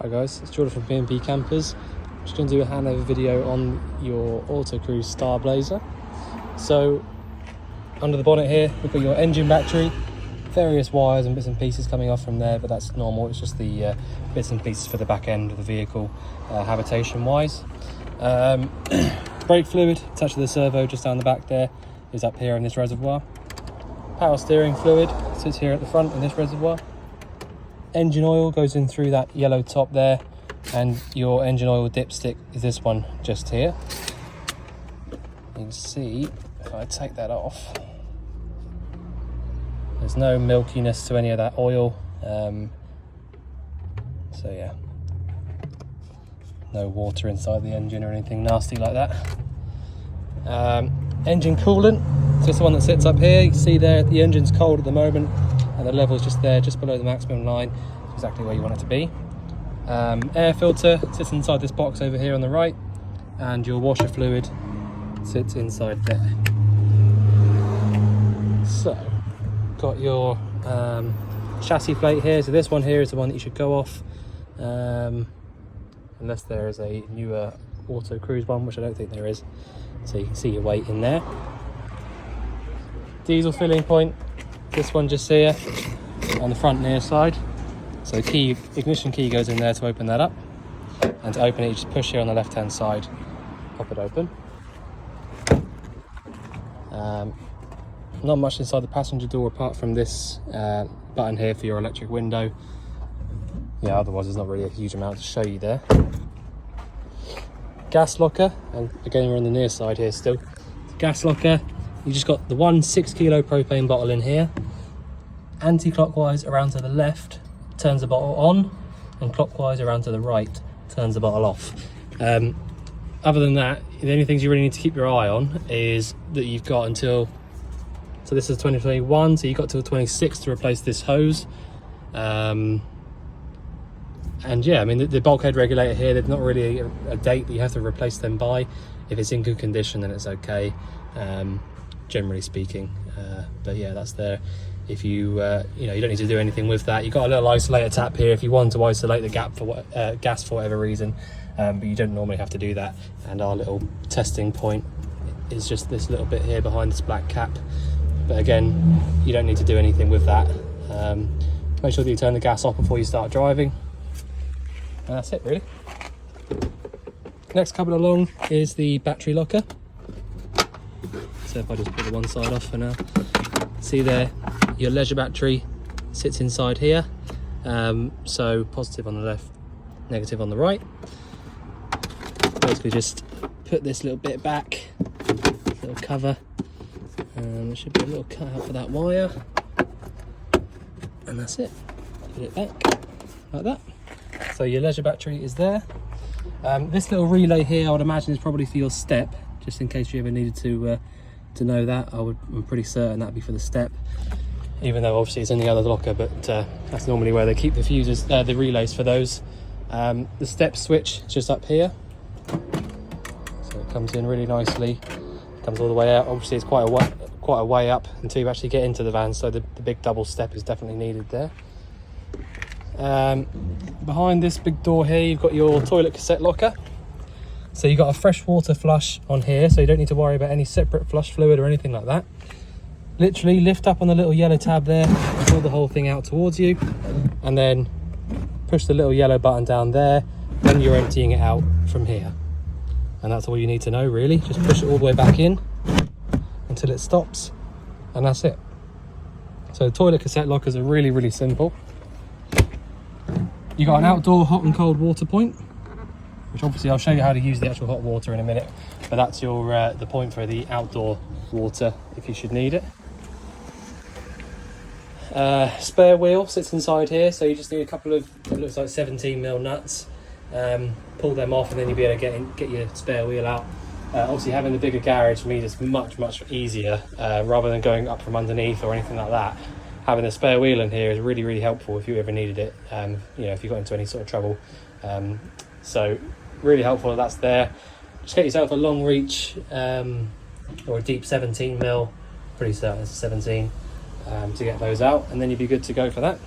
Hi guys, it's Jordan from P&P Campers. I'm just going to do a handover video on your Auto Cruise Starblazer. So under the bonnet here we've got your engine battery, various wires and bits and pieces coming off from there, but that's normal. It's just the bits and pieces for the back end of the vehicle, habitation wise. Brake fluid attached to the servo just down the back there is up here in this reservoir. Power steering fluid sits here at the front in this reservoir. Engine oil goes in through that yellow top there, and your engine oil dipstick is this one just here. You can see if I take that off, there's no milkiness to any of that oil, so yeah, no water inside the engine or anything nasty like that. Engine coolant, so it's the one that sits up here. You can see there the engine's cold at the moment and the level's just there, just below the maximum line, exactly where you want it to be. Air filter sits inside this box over here on the right, and your washer fluid sits inside there. So got your chassis plate here, so this one here is the one that you should go off, unless there is a newer Auto Cruise one, which I don't think there is, so you can see your weight in there. Diesel filling point, this one just here on the front near side, so the ignition key goes in there to open that up, and to open it you just push here on the left hand side, pop it open. Not much inside the passenger door apart from this button here for your electric window. Yeah, otherwise there's not really a huge amount to show you there. Gas locker, and again we're on the near side here still. Gas locker, you just got the one 6 kilo propane bottle in here. Anti-clockwise around to the left turns the bottle on, and clockwise around to the right turns the bottle off. Other than that, the only things you really need to keep your eye on is that you've got until, so this is 2021, so you've got till 26 to replace this hose. And yeah, I mean the bulkhead regulator here, there's not really a date that you have to replace them by. If it's in good condition then it's okay, generally speaking, but yeah, that's there. If you you know, you don't need to do anything with that. You've got a little isolator tap here if you want to isolate the gap for gas for whatever reason, but you don't normally have to do that. And our little testing point is just this little bit here behind this black cap, but again, you don't need to do anything with that. Make sure that you turn the gas off before you start driving, and that's it really. Next coming along is the battery locker. So if I just put the one side off for now, see there, your leisure battery sits inside here, so positive on the left, negative on the right. Basically just put this little bit back, little cover, and there should be a little cut out for that wire, and that's it. Put it back like that. So your leisure battery is there. This little relay here I would imagine is probably for your step, just in case you ever needed to know that. I'm pretty certain that'd be for the step, even though obviously it's in the other locker, but that's normally where they keep the fuses, the relays for those. The step switch is just up here, so it comes in really nicely, comes all the way out. Obviously it's quite a way up until you actually get into the van, so the big double step is definitely needed there. Behind this big door here you've got your toilet cassette locker. So you've got a fresh water flush on here, so you don't need to worry about any separate flush fluid or anything like that. Literally lift up on the little yellow tab there, pull the whole thing out towards you, and then push the little yellow button down there, then you're emptying it out from here. And that's all you need to know really. Just push it all the way back in until it stops, and that's it. So toilet cassette lockers are really, really simple. You've got an outdoor hot and cold water point, which obviously I'll show you how to use the actual hot water in a minute, but that's your the point for the outdoor water if you should need it. Spare wheel sits inside here, so you just need a couple of, it looks like 17mm nuts. Pull them off and then you'll be able to get your spare wheel out. Obviously having the bigger garage means it's much easier, rather than going up from underneath or anything like that. Having a spare wheel in here is really, really helpful if you ever needed it, you know, if you got into any sort of trouble. So really helpful that's there. Just get yourself a long reach or a deep 17mm, pretty certain it's a 17, to get those out, and then you'd be good to go for that.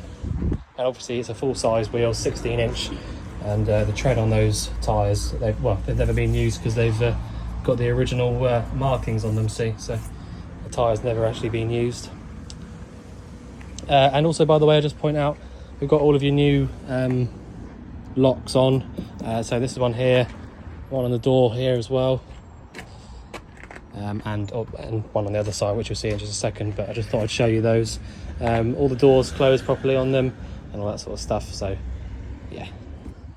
And obviously it's a full size wheel, 16 inch and the tread on those tyres, they've never been used because they've got the original markings on them, see, so the tyre's never actually been used. And also, by the way, I just point out, we've got all of your new locks on. So this is one here, one on the door here as well, and one on the other side, which you'll see in just a second, but I just thought I'd show you those. All the doors close properly on them and all that sort of stuff, so yeah,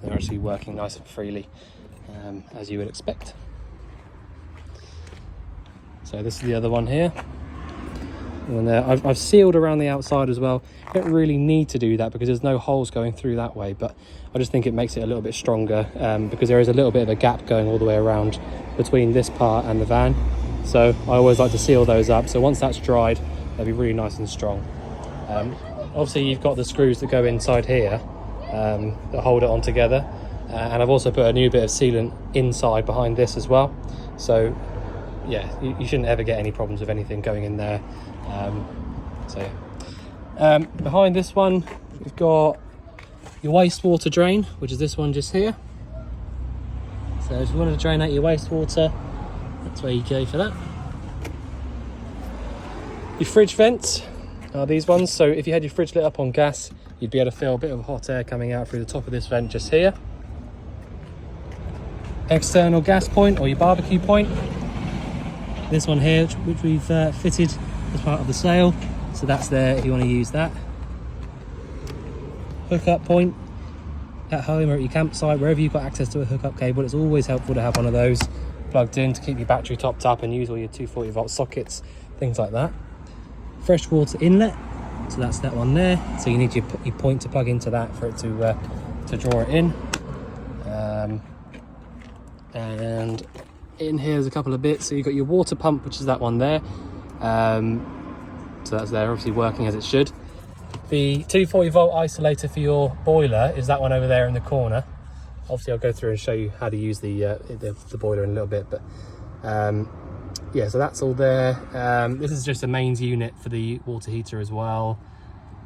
they're actually working nice and freely, as you would expect. So this is the other one here. And I've sealed around the outside as well. You don't really need to do that because there's no holes going through that way, but I just think it makes it a little bit stronger, because there is a little bit of a gap going all the way around between this part and the van. So I always like to seal those up, so once that's dried, they'll be really nice and strong. Obviously you've got the screws that go inside here that hold it on together, and I've also put a new bit of sealant inside behind this as well. So yeah, you shouldn't ever get any problems with anything going in there. Behind this one, we've got your wastewater drain, which is this one just here. So if you wanted to drain out your wastewater, that's where you go for that. Your fridge vents are these ones. So if you had your fridge lit up on gas, you'd be able to feel a bit of hot air coming out through the top of this vent just here. External gas point, or your barbecue point. This one here, which we've fitted as part of the sale, so that's there if you want to use that. Hookup point at home or at your campsite, wherever you've got access to a hookup cable, it's always helpful to have one of those plugged in to keep your battery topped up and use all your 240 volt sockets, things like that. Freshwater inlet, so that's that one there, so you need your point to plug into that for it to draw it in. And in here there's a couple of bits. So you've got your water pump, which is that one there, so that's there, obviously working as it should. The 240 volt isolator for your boiler is that one over there in the corner. Obviously I'll go through and show you how to use the boiler in a little bit, but yeah, so that's all there. This is just a mains unit for the water heater as well,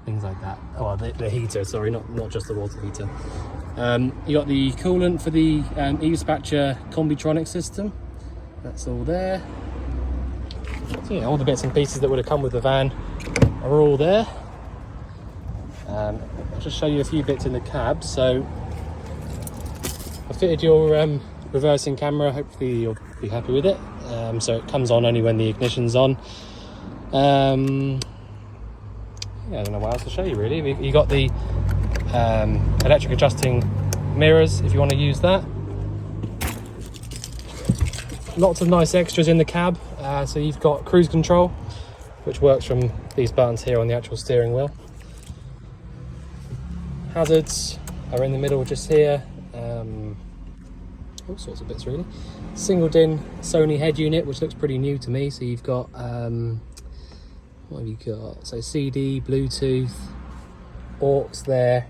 things like that. Oh, the heater, sorry, not just the water heater. You got the coolant for the e-dispatcher Combitronic system. That's all there. So yeah, all the bits and pieces that would have come with the van are all there. I'll just show you a few bits in the cab. So I fitted your reversing camera. Hopefully you'll be happy with it. So it comes on only when the ignition's on. Yeah, I don't know what else to show you really. You got the electric adjusting mirrors if you want to use that. Lots of nice extras in the cab. So you've got cruise control, which works from these buttons here on the actual steering wheel. Hazards are in the middle just here. All sorts of bits really. Single DIN Sony head unit, which looks pretty new to me. So you've got what have you got? So CD, Bluetooth, aux there.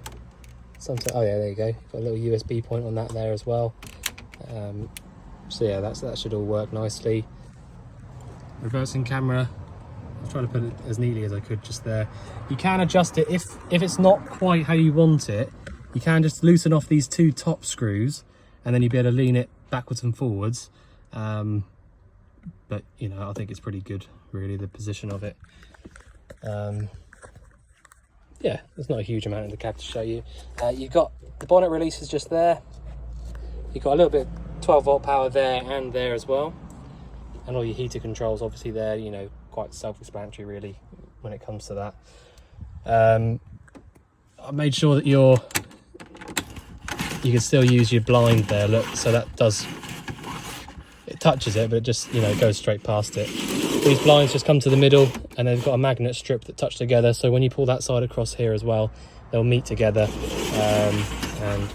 Oh yeah, there you go. Got a little USB point on that there as well. So yeah, that should all work nicely. Reversing camera. I'll try to put it as neatly as I could just there. You can adjust it if it's not quite how you want it. You can just loosen off these two top screws, and then you'll be able to lean it backwards and forwards. But you know, I think it's pretty good, really, the position of it. Yeah, there's not a huge amount in the cab to show you. You've got the bonnet releases just there. You've got a little bit 12 volt power there and there as well, and all your heater controls obviously there. You know, quite self-explanatory really when it comes to that. I made sure that you can still use your blind there. Look, so that it touches it, but it just, you know, goes straight past it. These blinds just come to the middle, and they've got a magnet strip that touch together, so when you pull that side across here as well, they'll meet together and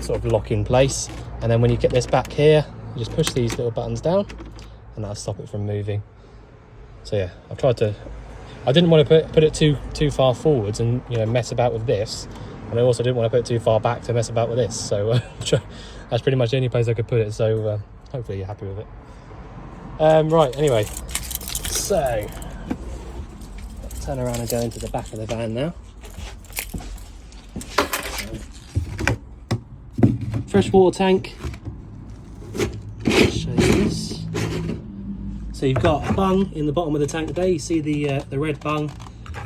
sort of lock in place. And then when you get this back here, you just push these little buttons down and that'll stop it from moving. So yeah, I didn't want to put it too far forwards and, you know, mess about with this, and I also didn't want to put it too far back to mess about with this, so that's pretty much the only place I could put it. So hopefully you're happy with it. Right, anyway, so let's turn around and go into the back of the van now. freshwater tank. Show you this. So you've got a bung in the bottom of the tank there. You see the red bung.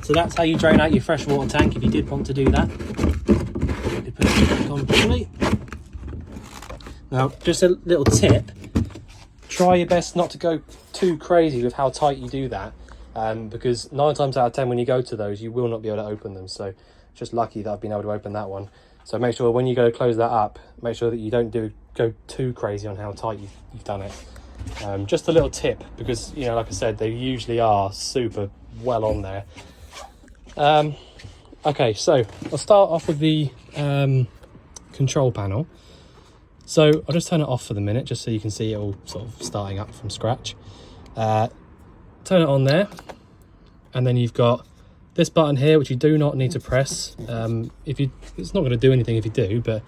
So that's how you drain out your freshwater tank if you did want to do that. You put it back on properly. Now, just a little tip. Try your best not to go too crazy with how tight you do that, because 9 times out of 10 when you go to those, you will not be able to open them. So just lucky that I've been able to open that one. So make sure when you go to close that up, make sure that you don't go too crazy on how tight you've done it. Just a little tip, because, you know, like I said, they usually are super well on there. Okay, so I'll start off with the control panel. So I'll just turn it off for the minute, just so you can see it all sort of starting up from scratch. Turn it on there, and then you've got this button here, which you do not need to press. It's not going to do anything if you do, but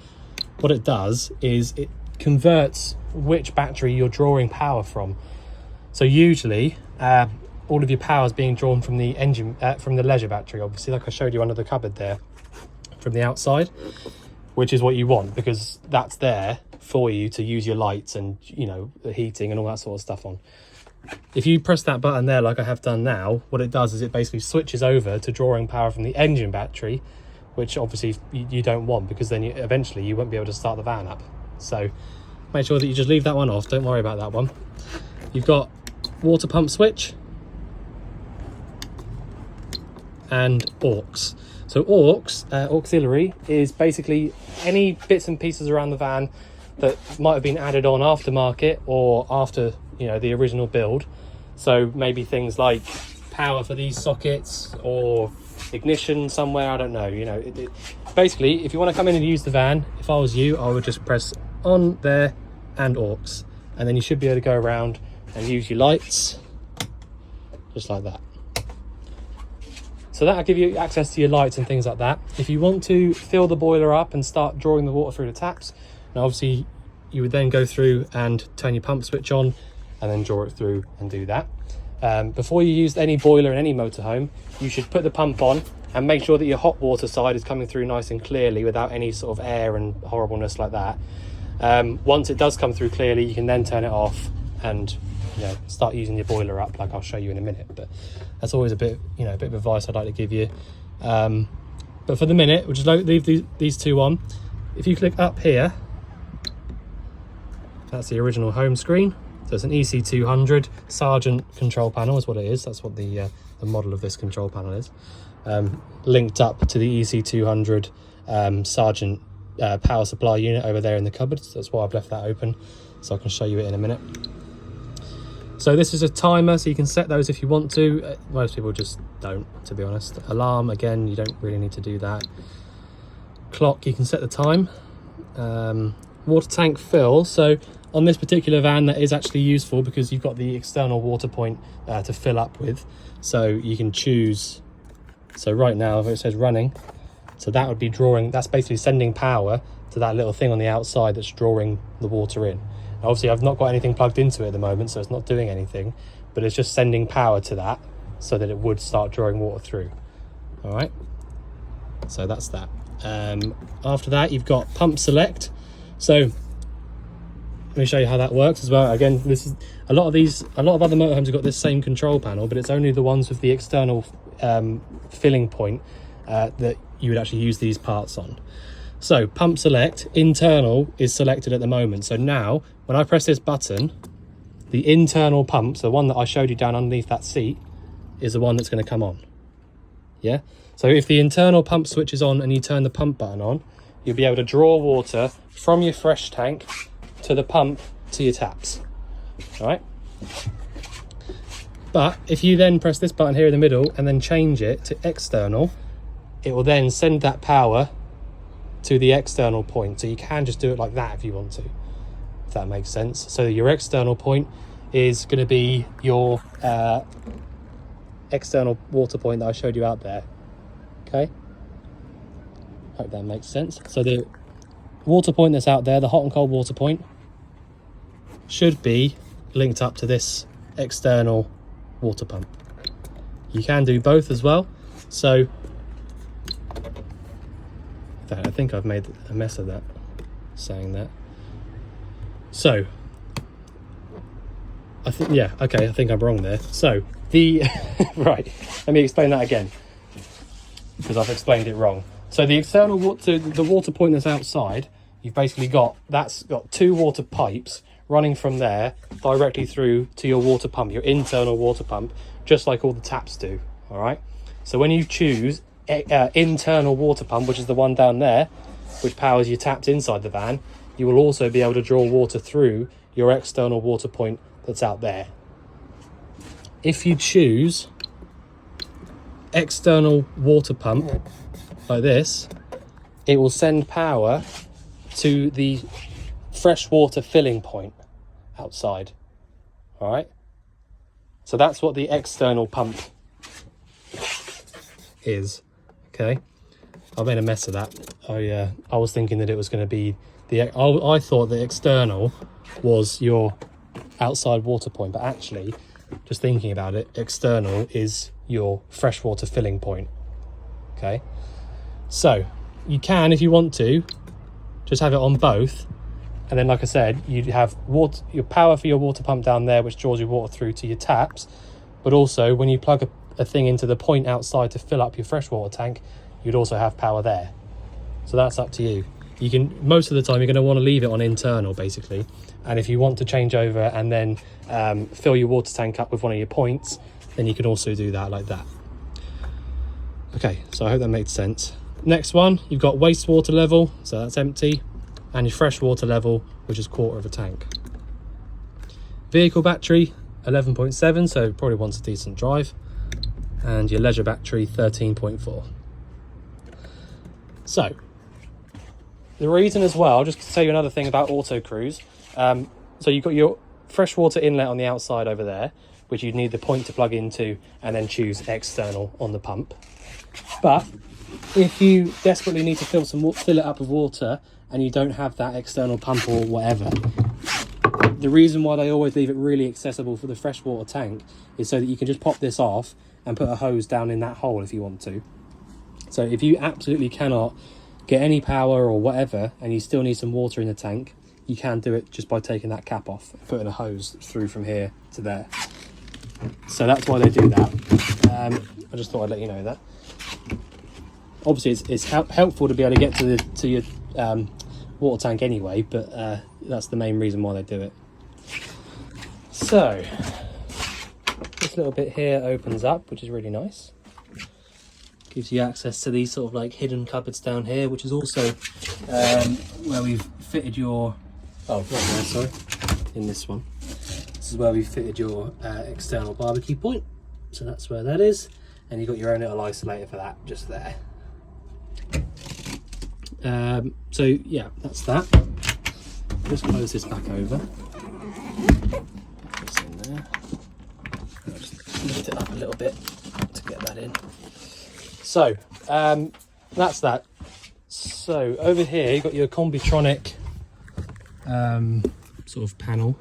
what it does is it converts which battery you're drawing power from. So usually all of your power is being drawn from the engine, from the leisure battery, obviously, like I showed you under the cupboard there, from the outside, which is what you want, because that's there for you to use your lights and, you know, the heating and all that sort of stuff on. If you press that button there, like I have done now, what it does is it basically switches over to drawing power from the engine battery, which obviously you don't want, because then eventually you won't be able to start the van up. So make sure that you just leave that one off, don't worry about that one. You've got water pump switch and aux. So aux, auxiliary, is basically any bits and pieces around the van that might have been added on aftermarket or after, you know, the original build. So maybe things like power for these sockets or ignition somewhere, I don't know. You know, basically, if you want to come in and use the van, if I was you, I would just press on there and aux, and then you should be able to go around and use your lights just like that. So that'll give you access to your lights and things like that. If you want to fill the boiler up and start drawing the water through the taps, now obviously you would then go through and turn your pump switch on and then draw it through and do that. Before you use any boiler in any motorhome, you should put the pump on and make sure that your hot water side is coming through nice and clearly without any sort of air and horribleness like that. Once it does come through clearly, you can then turn it off and, you know, start using your boiler up, like I'll show you in a minute. But that's always a bit of advice I'd like to give you. But for the minute, we'll just leave these two on. If you click up here, that's the original home screen. So it's an EC200 Sargent control panel is what it is. That's what the model of this control panel is. Linked up to the EC200 Sargent power supply unit over there in the cupboard. So that's why I've left that open, so I can show you it in a minute. So this is a timer, so you can set those if you want to. Most people just don't, to be honest. Alarm, again, you don't really need to do that. Clock, you can set the time. Water tank fill, so on this particular van that is actually useful because you've got the external water point to fill up with, so you can choose. So right now, if it says running, so that would be drawing, that's basically sending power to that little thing on the outside that's drawing the water in. Obviously I've not got anything plugged into it at the moment, so it's not doing anything, but it's just sending power to that so that it would start drawing water through. All right, so that's that. After that, you've got pump select. So let me show you how that works as well. Again, this is a lot of other motorhomes have got this same control panel, but it's only the ones with the external filling point that you would actually use these parts on. So pump select, internal is selected at the moment. So now when I press this button, the internal pump, so the one that I showed you down underneath that seat, is the one that's going to come on. Yeah. So if the internal pump switch is on and you turn the pump button on, you'll be able to draw water from your fresh tank to the pump to your taps. All right. But if you then press this button here in the middle and then change it to external, it will then send that power to the external point. So you can just do it like that if you want to, if that makes sense. So your external point is going to be your external water point that I showed you out there. Okay, hope that makes sense. So the water point that's out there, the hot and cold water point, should be linked up to this external water pump. You can do both as well. So I think I've made a mess of that. saying that. So I think, yeah, okay, I think I'm wrong there. So the right, let me explain that again, because I've explained it wrong. So the external water, the water point that's outside, you've basically got, that's got 2 water pipes running from there directly through to your water pump, your internal water pump, just like all the taps do. All right, so when you choose internal water pump, which is the one down there, which powers your taps inside the van, you will also be able to draw water through your external water point that's out there. If you choose external water pump like this, it will send power to the freshwater filling point outside. All right, so that's what the external pump is. Okay, I made a mess of that. I was thinking that it was going to be I thought the external was your outside water point, but actually, just thinking about it, external is your freshwater filling point. Okay, so you can, if you want to, just have it on both, and then, like I said, you'd have water, your power for your water pump down there, which draws your water through to your taps, but also when you plug a thing into the point outside to fill up your freshwater tank, you'd also have power there. So that's up to you. You can, most of the time you're going to want to leave it on internal basically, and if you want to change over and then fill your water tank up with one of your points, then you can also do that like that. Okay, so I hope that makes sense. Next one, you've got wastewater level, so that's empty, and your freshwater level, which is 1/4 of a tank. Vehicle battery 11.7, so probably wants a decent drive, and your leisure battery 13.4. So the reason as well, just to tell you another thing about auto cruise, so you've got your freshwater inlet on the outside over there, which you'd need the point to plug into and then choose external on the pump. But if you desperately need to fill it up with water and you don't have that external pump or whatever, the reason why they always leave it really accessible for the freshwater tank is so that you can just pop this off and put a hose down in that hole if you want to. So if you absolutely cannot get any power or whatever and you still need some water in the tank, you can do it just by taking that cap off and putting a hose through from here to there. So that's why they do that. I just thought I'd let you know that. Obviously it's helpful to be able to get to your water tank anyway, but that's the main reason why they do it. So this little bit here opens up, which is really nice. Gives you access to these sort of like hidden cupboards down here, which is also where we've fitted your, oh, not there, sorry, in this one. This is where we've fitted your external barbecue point. So that's where that is. And you've got your own little isolator for that, just there. So yeah, that's that. Just close this back over. Put this in there. I'll just lift it up a little bit to get that in. So that's that. So over here you've got your Combitronic sort of panel.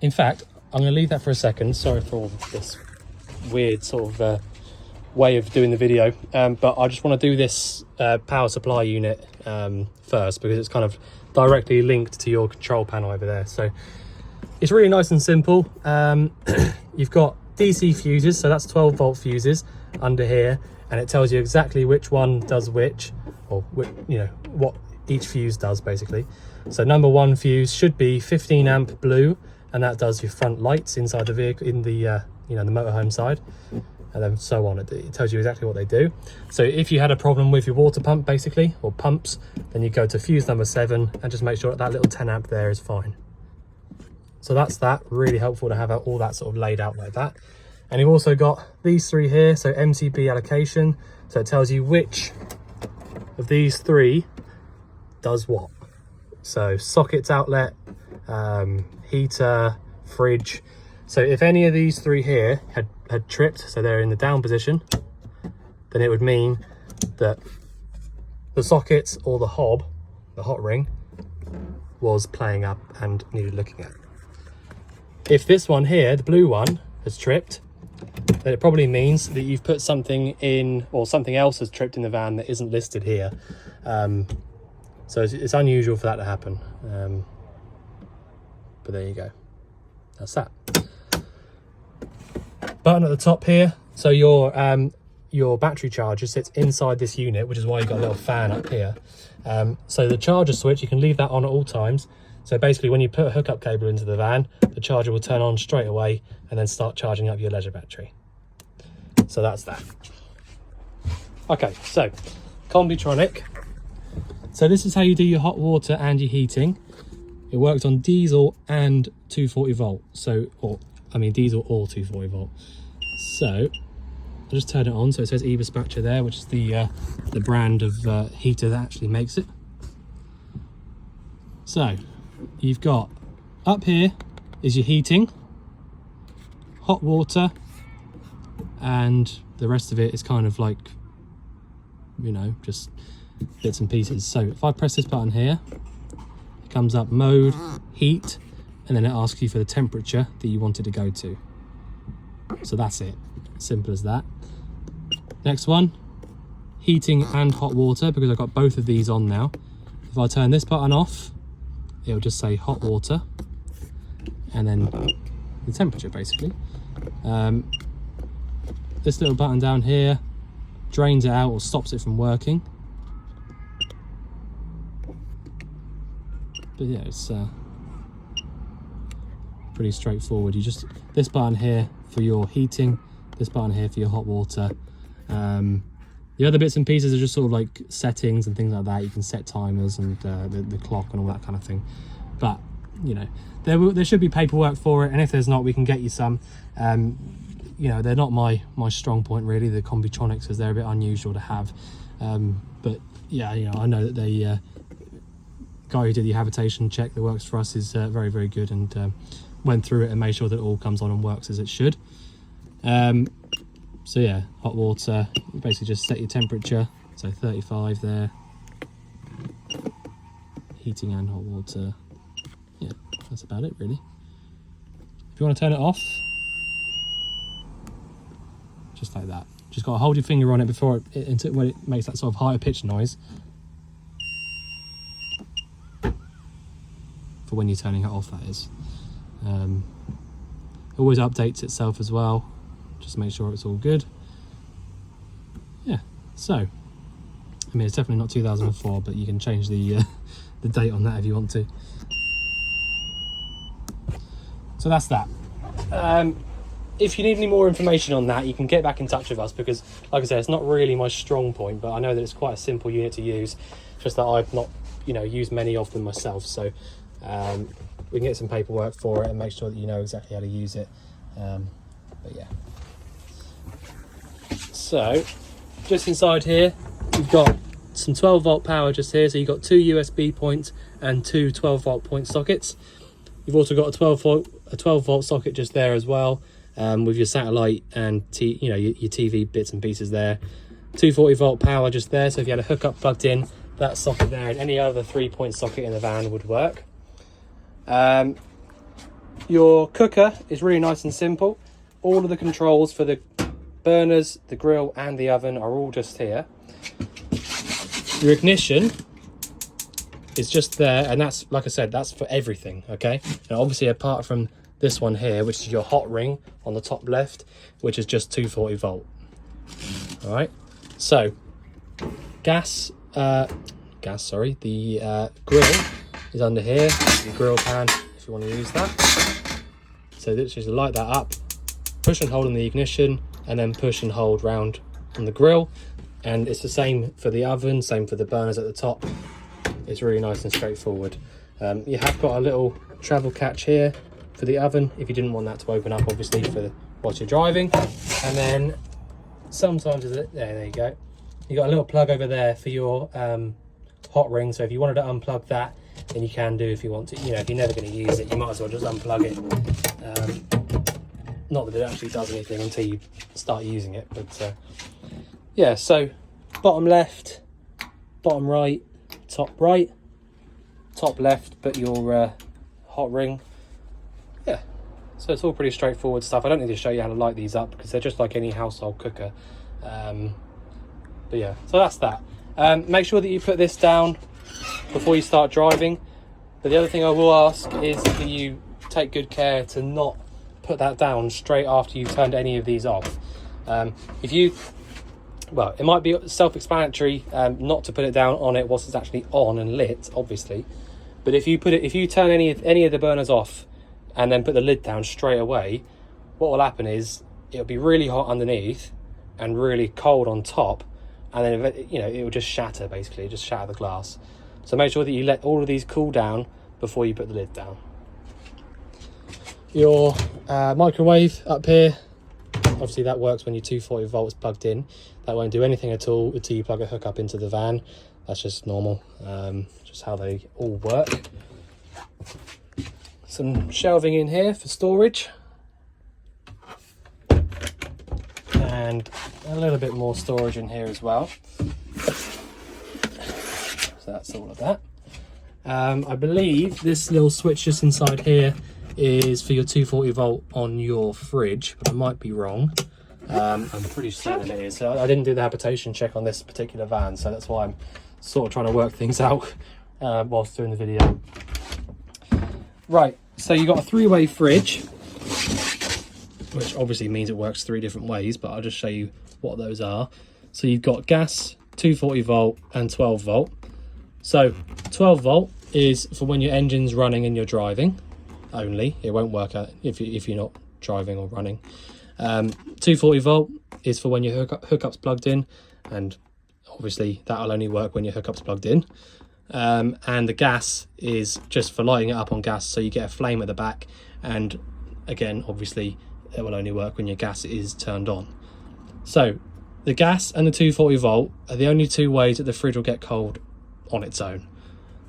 In fact, I'm going to leave that for a second. Sorry for all this weird sort of way of doing the video, but I just want to do this power supply unit first, because it's kind of directly linked to your control panel over there. So it's really nice and simple. You've got DC fuses, so that's 12-volt fuses under here, and it tells you exactly which one does which, or you know what each fuse does basically. So number 1 fuse should be 15 amp blue, and that does your front lights inside the vehicle, in the you know, the motorhome side, and then so on. It tells you exactly what they do. So if you had a problem with your water pump basically, or pumps, then you go to fuse number 7 and just make sure that little 10 amp there is fine. So that's that. Really helpful to have all that sort of laid out like that. And you've also got these 3 here, so MCB allocation, so it tells you which of these 3 does what. So sockets, outlet, heater, fridge. So if any of these 3 here had tripped, so they're in the down position, then it would mean that the sockets or the hob, the hot ring, was playing up and needed looking at. If this one here, the blue one, has tripped, then it probably means that you've put something in, or something else has tripped in the van that isn't listed here. So it's unusual for that to happen. But there you go. That's that. Button at the top here. So your battery charger sits inside this unit, which is why you've got a little fan up here. So the charger switch, you can leave that on at all times. So basically when you put a hookup cable into the van, the charger will turn on straight away and then start charging up your leisure battery. So that's that. Okay, so Combitronic. So this is how you do your hot water and your heating. It works on diesel and 240 volt. So, diesel or 240 volt. So I'll just turn it on. So it says Eberspatcher there, which is the brand of heater that actually makes it. So you've got up here is your heating, hot water, and the rest of it is kind of like, you know, just bits and pieces. So if I press this button here, it comes up mode, heat, and then it asks you for the temperature that you want it to go to. So that's it, simple as that. Next one, heating and hot water, because I've got both of these on now. If I turn this button off, it'll just say hot water and then the temperature basically. This little button down here drains it out or stops it from working. But yeah, it's pretty straightforward. You just, this button here for your heating, this button here for your hot water. The other bits and pieces are just sort of like settings and things like that. You can set timers and the clock and all that kind of thing. But you know, there should be paperwork for it, and if there's not, we can get you some. You know, they're not my strong point really, the Combitronics, because they're a bit unusual to have. But yeah, you know, I know that the guy who did the habitation check that works for us is very, very good, and went through it and made sure that it all comes on and works as it should. So yeah, hot water, you basically just set your temperature, so 35 there. Heating and hot water, yeah, that's about it really. If you want to turn it off, just like that. Just got to hold your finger on it before when it makes that sort of higher pitched noise. For when you're turning it off, that is. It always updates itself as well, just to make sure it's all good. Yeah, so I mean, it's definitely not 2004, but you can change the date on that if you want to. So that's that. If you need any more information on that, you can get back in touch with us, because like I said, it's not really my strong point, but I know that it's quite a simple unit to use, just that I've not, you know, used many of them myself. So we can get some paperwork for it and make sure that you know exactly how to use it. But yeah. So just inside here, you've got some 12 volt power just here. So you've got two USB points and two 12 volt point sockets. You've also got a 12 volt socket just there as well, with your satellite and you know, your TV bits and pieces there. 240 volt power just there. So if you had a hookup plugged in, that socket there and any other 3-point socket in the van would work. Your cooker is really nice and simple. All of the controls for the burners, the grill and the oven are all just here. Your ignition is just there, and that's, like I said, that's for everything, okay? And obviously apart from this one here, which is your hot ring on the top left, which is just 240 volt. All right, so the grill is under here, the grill pan if you want to use that. So this is to light that up, push and hold on the ignition, and then push and hold round on the grill. And it's the same for the oven, same for the burners at the top. It's really nice and straightforward. You have got a little travel catch here for the oven if you didn't want that to open up, obviously, for whilst you're driving. And then sometimes there you go, you got a little plug over there for your hot ring. So if you wanted to unplug that, then you can do if you want to. You know, if you're never going to use it, you might as well just unplug it. Not that it actually does anything until you start using it, but yeah. So bottom left, bottom right, top left, but your hot ring. Yeah, so it's all pretty straightforward stuff. I don't need to show you how to light these up because they're just like any household cooker. But yeah, so that's that. Make sure that you put this down before you start driving. But the other thing I will ask is that you take good care to not put that down straight after you've turned any of these off. Well, it might be self-explanatory not to put it down on it whilst it's actually on and lit, obviously. But if you turn any of the burners off and then put the lid down straight away, what will happen is it'll be really hot underneath and really cold on top, and then it will just shatter, basically, just shatter the glass. So make sure that you let all of these cool down before you put the lid down. Your microwave up here, obviously that works when your 240 volts plugged in. That won't do anything at all until you plug a hookup into the van. That's just normal, just how they all work. Some shelving in here for storage, and a little bit more storage in here as well. So that's all of that. I believe this little switch just inside here is for your 240 volt on your fridge, but I might be wrong. I'm pretty certain it is. So I didn't do the habitation check on this particular van, so that's why I'm sort of trying to work things out whilst doing the video. Right, so you've got a 3-way fridge, which obviously means it works 3 different ways, but I'll just show you what those are. So you've got gas, 240 volt and 12 volt. So 12 volt is for when your engine's running and you're driving only. It won't work out if you're not driving or running. 240 volt is for when your hookup's plugged in, and obviously that'll only work when your hookup's plugged in. And the gas is just for lighting it up on gas, so you get a flame at the back, and again obviously it will only work when your gas is turned on. So the gas and the 240 volt are the only 2 ways that the fridge will get cold on its own.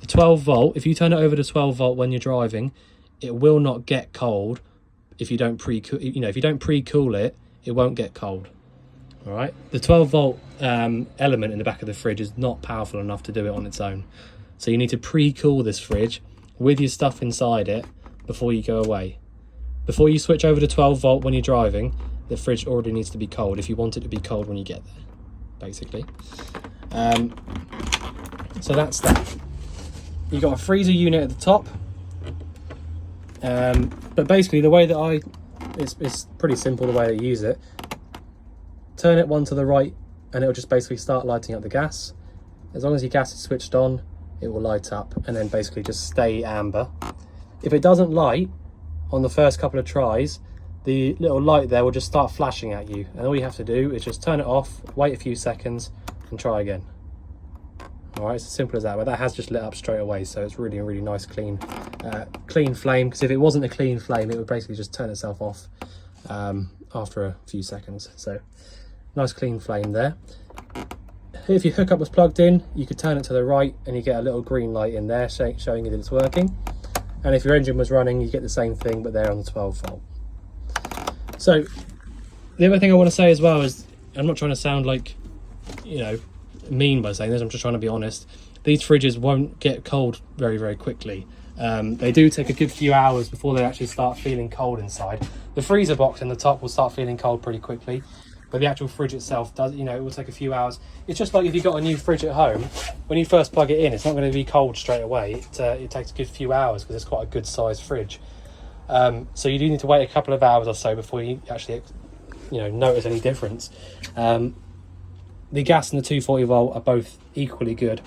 The 12 volt, if you turn it over to 12 volt when you're driving, it will not get cold. If you don't pre-cool it, it won't get cold. All right, the 12 volt element in the back of the fridge is not powerful enough to do it on its own, so you need to pre-cool this fridge with your stuff inside it before you go away. Before you switch over to 12 volt when you're driving, the fridge already needs to be cold if you want it to be cold when you get there, basically. So that's that. You've got a freezer unit at the top, but basically the way that it's pretty simple the way to use it. Turn it one to the right and it'll just basically start lighting up the gas. As long as your gas is switched on, it will light up and then basically just stay amber. If it doesn't light on the first couple of tries, the little light there will just start flashing at you, and all you have to do is just turn it off, wait a few seconds and try again. All right, it's as simple as that, but that has just lit up straight away, so it's really a really nice clean flame, because if it wasn't a clean flame it would basically just turn itself off after a few seconds. So nice clean flame there. If your hookup was plugged in, you could turn it to the right and you get a little green light in there showing you that it's working. And if your engine was running, you get the same thing, but they're on the 12 volt. So the other thing I want to say as well is, I'm not trying to sound like, mean by saying this, I'm just trying to be honest. These fridges won't get cold very, very quickly. They do take a good few hours before they actually start feeling cold inside. The freezer box in the top will start feeling cold pretty quickly, but the actual fridge itself does, it will take a few hours. It's just like if you've got a new fridge at home, when you first plug it in, it's not going to be cold straight away. It takes a good few hours because it's quite a good sized fridge. So you do need to wait a couple of hours or so before you actually, notice any difference. The gas and the 240 volt are both equally good,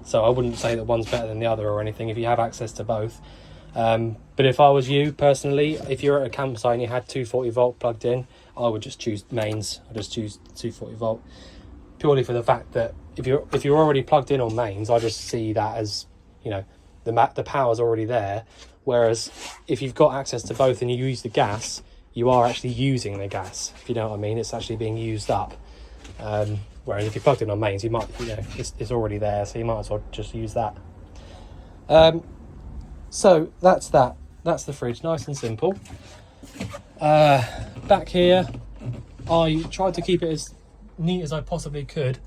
so I wouldn't say that one's better than the other or anything if you have access to both. But if I was you personally, if you're at a campsite and you had 240 volt plugged in, I would just choose mains. I'd just choose 240 volt, purely for the fact that if you're already plugged in on mains, I just see that as, the power's already there. Whereas if you've got access to both and you use the gas, you are actually using the gas, if you know what I mean. It's actually being used up. Whereas if you're plugged in on mains, you might, it's already there, so you might as well just use that. So that's that. That's the fridge, nice and simple. Back here, I tried to keep it as neat as I possibly could,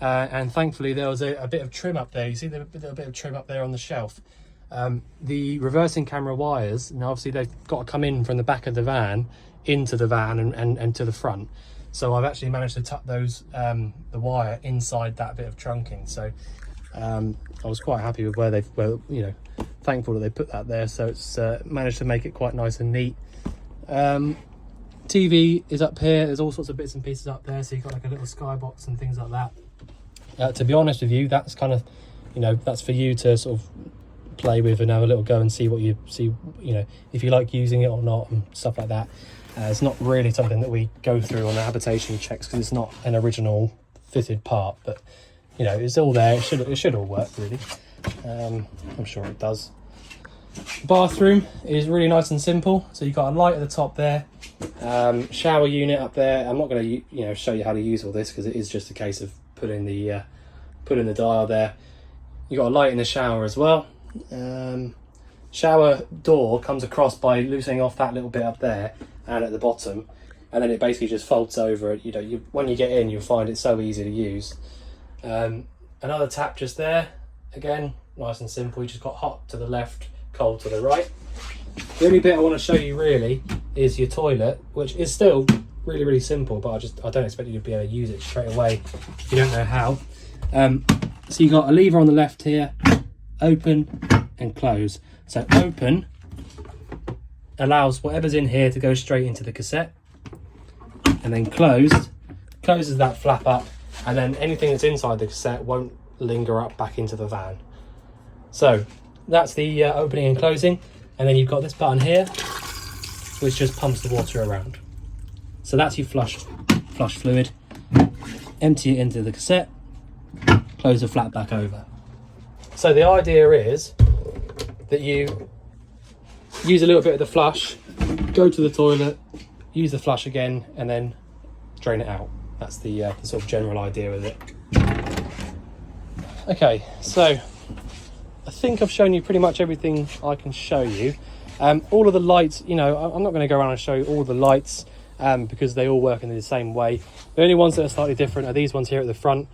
and thankfully there was a bit of trim up there. You see the bit of trim up there on the shelf. The reversing camera wires, now obviously they've got to come in from the back of the van into the van and to the front. So I've actually managed to tuck those the wire inside that bit of trunking. So I was quite happy with thankful that they put that there, so it's managed to make it quite nice and neat. TV is up here. There's all sorts of bits and pieces up there, so you've got like a little skybox and things like that. To be honest with you, that's kind of, that's for you to sort of play with and have a little go and see what you see, if you like using it or not and stuff like that. It's not really something that we go through on the habitation checks because it's not an original fitted part, but it's all there. It should all work really. I'm sure it does. The bathroom is really nice and simple. So you've got a light at the top there, shower unit up there. I'm not going to show you how to use all this because it is just a case of putting the dial there. You've got a light in the shower as well. Shower door comes across by loosening off that little bit up there and at the bottom, and then it basically just folds over. When you get in, you'll find it so easy to use. Another tap just there, again nice and simple. You just got hot to the left, cold to the right. The only bit I want to show you really is your toilet, which is still really, really simple, but I don't expect you to be able to use it straight away if you don't know how. So you got a lever on the left here, open and close. So open allows whatever's in here to go straight into the cassette, and then closed closes that flap up, and then anything that's inside the cassette won't linger up back into the van. So that's the opening and closing, and then you've got this button here which just pumps the water around. So that's your flush fluid. Empty it into the cassette, close the flap back over. So the idea is that you use a little bit of the flush, go to the toilet, use the flush again, and then drain it out. That's the sort of general idea with it. Okay, so I think I've shown you pretty much everything I can show you. All of the lights, I'm not going to go around and show you all the lights because they all work in the same way. The only ones that are slightly different are these ones here at the front.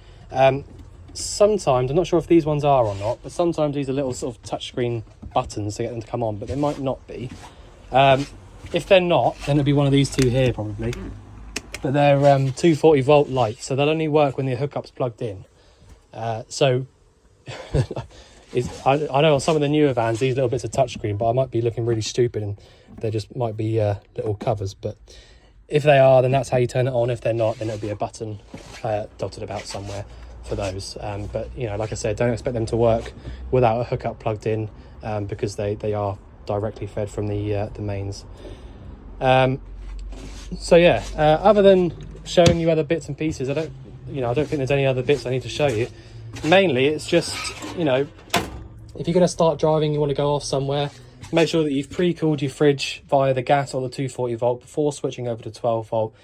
Sometimes, I'm not sure if these ones are or not, but sometimes these are little sort of touchscreen buttons to get them to come on, but they might not be. If they're not, then it'll be one of these two here probably. But they're 240 volt lights, so they'll only work when the hookup's plugged in. So I know on some of the newer vans these little bits of touchscreen, but I might be looking really stupid and they just might be little covers. But if they are, then that's how you turn it on. If they're not, then it'll be a button dotted about somewhere for those. But like I said, don't expect them to work without a hookup plugged in because they are directly fed from the mains. So yeah, other than showing you other bits and pieces, I don't think there's any other bits I need to show you. Mainly it's just, if you're going to start driving, you want to go off somewhere, make sure that you've pre-cooled your fridge via the gas or the 240 volt before switching over to 12 volt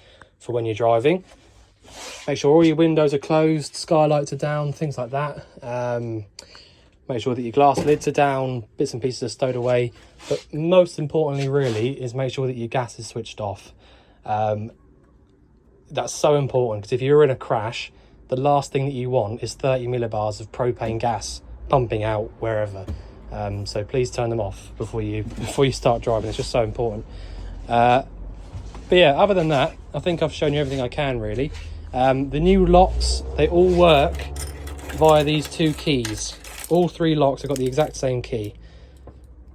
for when you're driving. Make sure all your windows are closed, skylights are down, things like that. Make sure that your glass lids are down, bits and pieces are stowed away. But most importantly really is make sure that your gas is switched off. That's so important, because if you're in a crash, the last thing that you want is 30 millibars of propane gas pumping out wherever. So please turn them off before you start driving. It's just so important. But yeah, other than that, I think I've shown you everything I can really. The new locks, they all work via these two keys. All three locks have got the exact same key.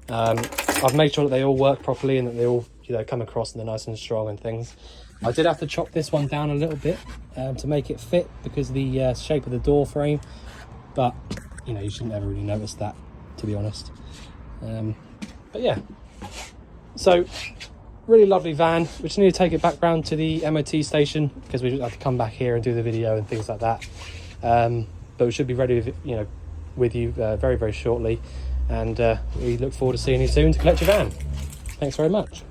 I've made sure that they all work properly and that they all come across and they're nice and strong and things. I did have to chop this one down a little bit to make it fit because of the shape of the door frame, but you shouldn't ever really notice that, to be honest. But yeah, so really lovely van. We just need to take it back round to the MOT station because we have to come back here and do the video and things like that. But we should be ready with you very, very shortly, and we look forward to seeing you soon to collect your van. Thanks very much.